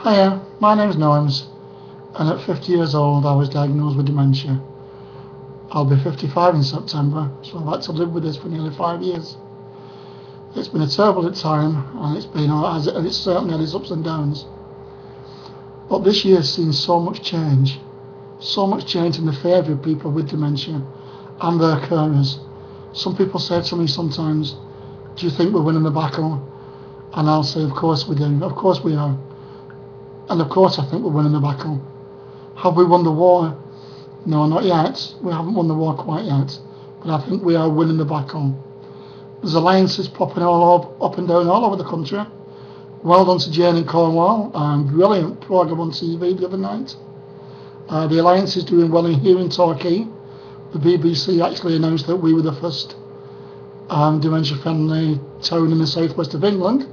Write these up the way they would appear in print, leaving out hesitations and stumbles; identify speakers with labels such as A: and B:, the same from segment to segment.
A: Hiya, my name's Noams, and at 50 years old I was diagnosed with dementia. I'll be 55 in September, so I've had to live with this for nearly 5 years. It's been a turbulent time, and it's certainly had its ups and downs. But this year's seen so much change in the favour of people with dementia and their carers. Some people say to me sometimes, "Do you think we're winning the battle?" And I'll say, "Of course we do. Of course we are." And of course I think we're winning the battle. Have we won the war? No, not yet. We haven't won the war quite yet. But I think we are winning the battle. There's alliances popping up and down all over the country. Well done to Jane in Cornwall. Brilliant programme on TV the other night. The alliance is doing well here in Torquay. The BBC actually announced that we were the first dementia-friendly town in the southwest of England,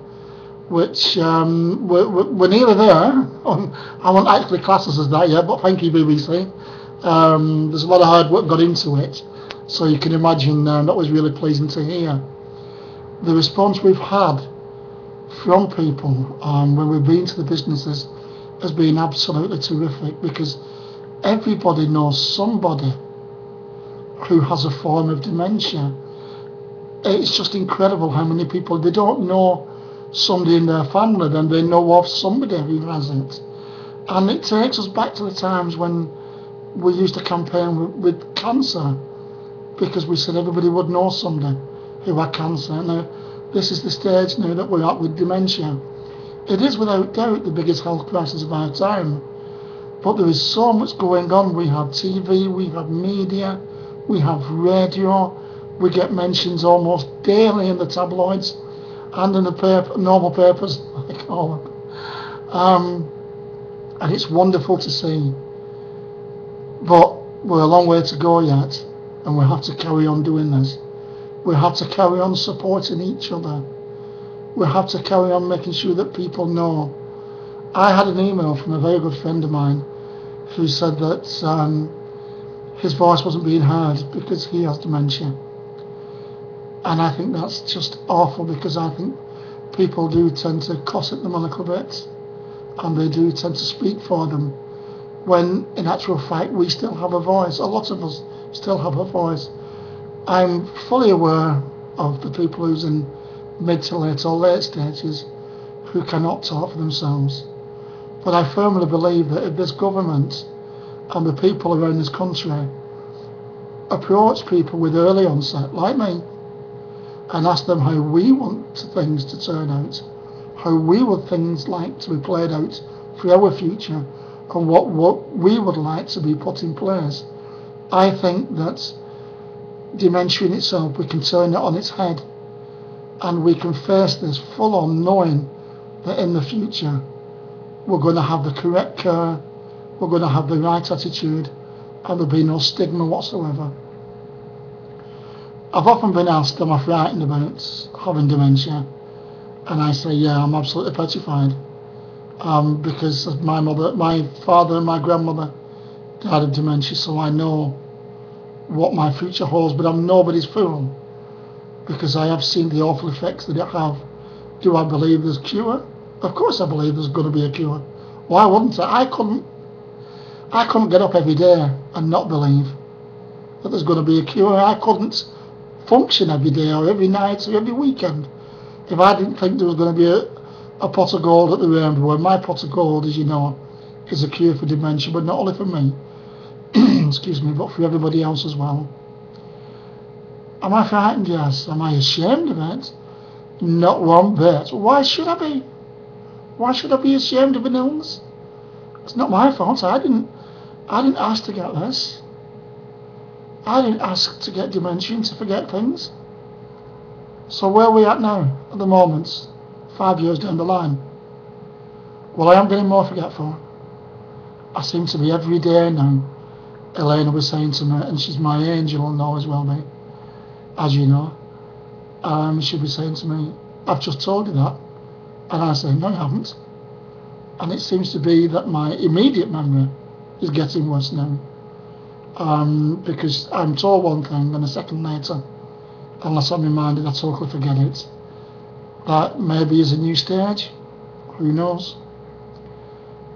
A: which we're nearly there. I won't actually class us as that yet, but thank you, BBC. There's a lot of hard work got into it, so you can imagine that was really pleasing to hear. The response we've had from people when we've been to the businesses has been absolutely terrific, because everybody knows somebody who has a form of dementia. It's just incredible how many people, they don't know somebody in their family, then they know of somebody who has it. And it takes us back to the times when we used to campaign with cancer, because we said everybody would know somebody who had cancer. Now, this is the stage now that we're at with dementia. It is without doubt the biggest health crisis of our time, but there is so much going on. We have TV, we have media, we have radio, we get mentions almost daily in the tabloids and in the normal papers, I call them. And it's wonderful to see. But we're a long way to go yet, and we have to carry on doing this. We have to carry on supporting each other. We have to carry on making sure that people know. I had an email from a very good friend of mine who said that his voice wasn't being heard because he has dementia. And I think that's just awful, because I think people do tend to gossip them a little bit, and they do tend to speak for them, when in actual fact we still have a voice. A lot of us still have a voice. I'm fully aware of the people who's in mid to late or late stages who cannot talk for themselves. But I firmly believe that if this government and the people around this country approach people with early onset, like me, and ask them how we want things to turn out, how we would things like to be played out for our future, and what we would like to be put in place, I think that dementia in itself, we can turn it on its head, and we can face this full on, knowing that in the future we're going to have the correct care, we're going to have the right attitude, and there'll be no stigma whatsoever. I've often been asked, am I frightened about having dementia? And I say, yeah, I'm absolutely petrified. Because my father and my grandmother died of dementia, so I know what my future holds, but I'm nobody's fool, because I have seen the awful effects that it have. Do I believe there's a cure? Of course I believe there's going to be a cure. Why wouldn't I? I couldn't get up every day and not believe that there's going to be a cure. I couldn't function every day or every night or every weekend if I didn't think there was going to be a pot of gold at the rainbow. And my pot of gold, as you know, is a cure for dementia, but not only for me, excuse me, but for everybody else as well. Am I frightened? Yes. Am I ashamed of it? Not one bit. Why should I be? Why should I be ashamed of an illness? It's not my fault. I didn't ask to get this. I didn't ask to get dementia and to forget things. So where are we at now, at the moment, 5 years down the line? Well, I am getting more forgetful. I seem to be every day now. Elena was saying to me, and she's my angel and always will be, as you know. She'll be saying to me, I've just told you that. And I say, no, you haven't. And it seems to be that my immediate memory is getting worse now. Because I'm told one thing and a second later, unless I'm reminded, I totally forget it. That maybe is a new stage. Who knows?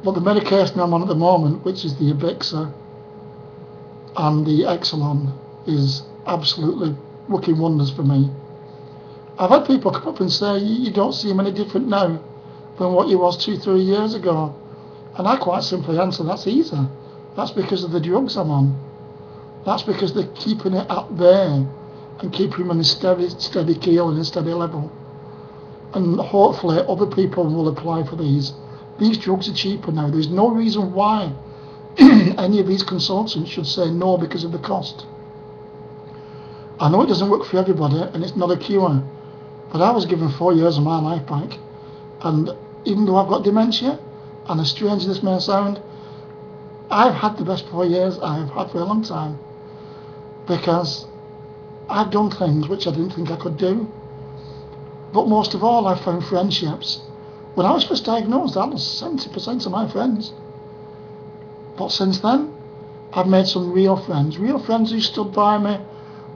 A: But the medication I'm on at the moment, which is the Abixa and the Exelon, is absolutely working wonders for me. I've had people come up and say, you don't seem any different now than what you was 2-3 years ago. And I quite simply answer, that's easy. That's because of the drugs I'm on. That's because they're keeping it up there and keeping him on a steady keel and a steady level. And hopefully other people will apply for these. These drugs are cheaper now. There's no reason why any of these consultants should say no because of the cost. I know it doesn't work for everybody and it's not a cure, but I was given 4 years of my life back, and even though I've got dementia, and as strange as this may sound, I've had the best 4 years I've had for a long time, because I've done things which I didn't think I could do. But most of all, I've found friendships. When I was first diagnosed, that was 70% of my friends. But since then, I've made some real friends who stood by me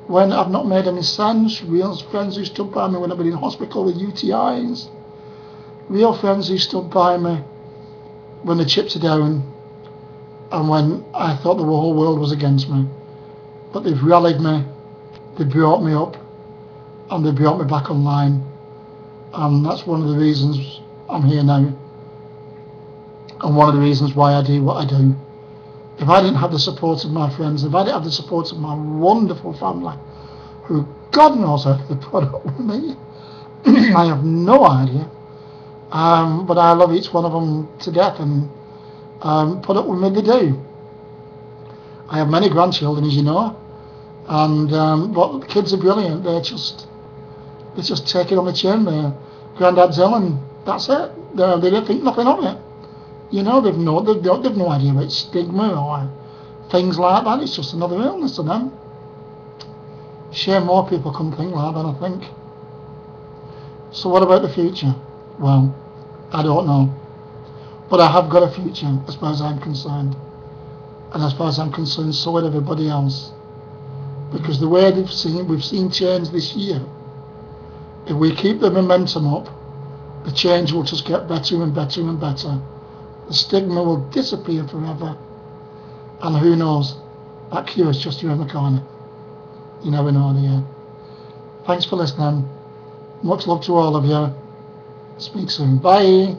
A: when I've not made any sense, real friends who stood by me when I've been in hospital with UTIs, real friends who stood by me when the chips are down and when I thought the whole world was against me. But they've rallied me, they brought me up, and they brought me back online. And that's one of the reasons I'm here now, and one of the reasons why I do what I do. If I didn't have the support of my friends, if I didn't have the support of my wonderful family, who God knows how they put up with me, I have no idea. But I love each one of them to death, and put up with me, they do. I have many grandchildren, as you know, and but the kids are brilliant. They just take it on the chin. Their granddad's ill, and that's it. They don't think nothing of it. You know, they've no idea about stigma or things like that. It's just another illness to them. Shame more people can think like that, I think. So what about the future? Well, I don't know. But I have got a future as far as I'm concerned. And as far as I'm concerned, so would everybody else. Because the way we've seen change this year, if we keep the momentum up, the change will just get better and better and better. The stigma will disappear forever. And who knows, that cure is just around the corner. You never know, do you? Thanks for listening. Much love to all of you. Speak soon. Bye.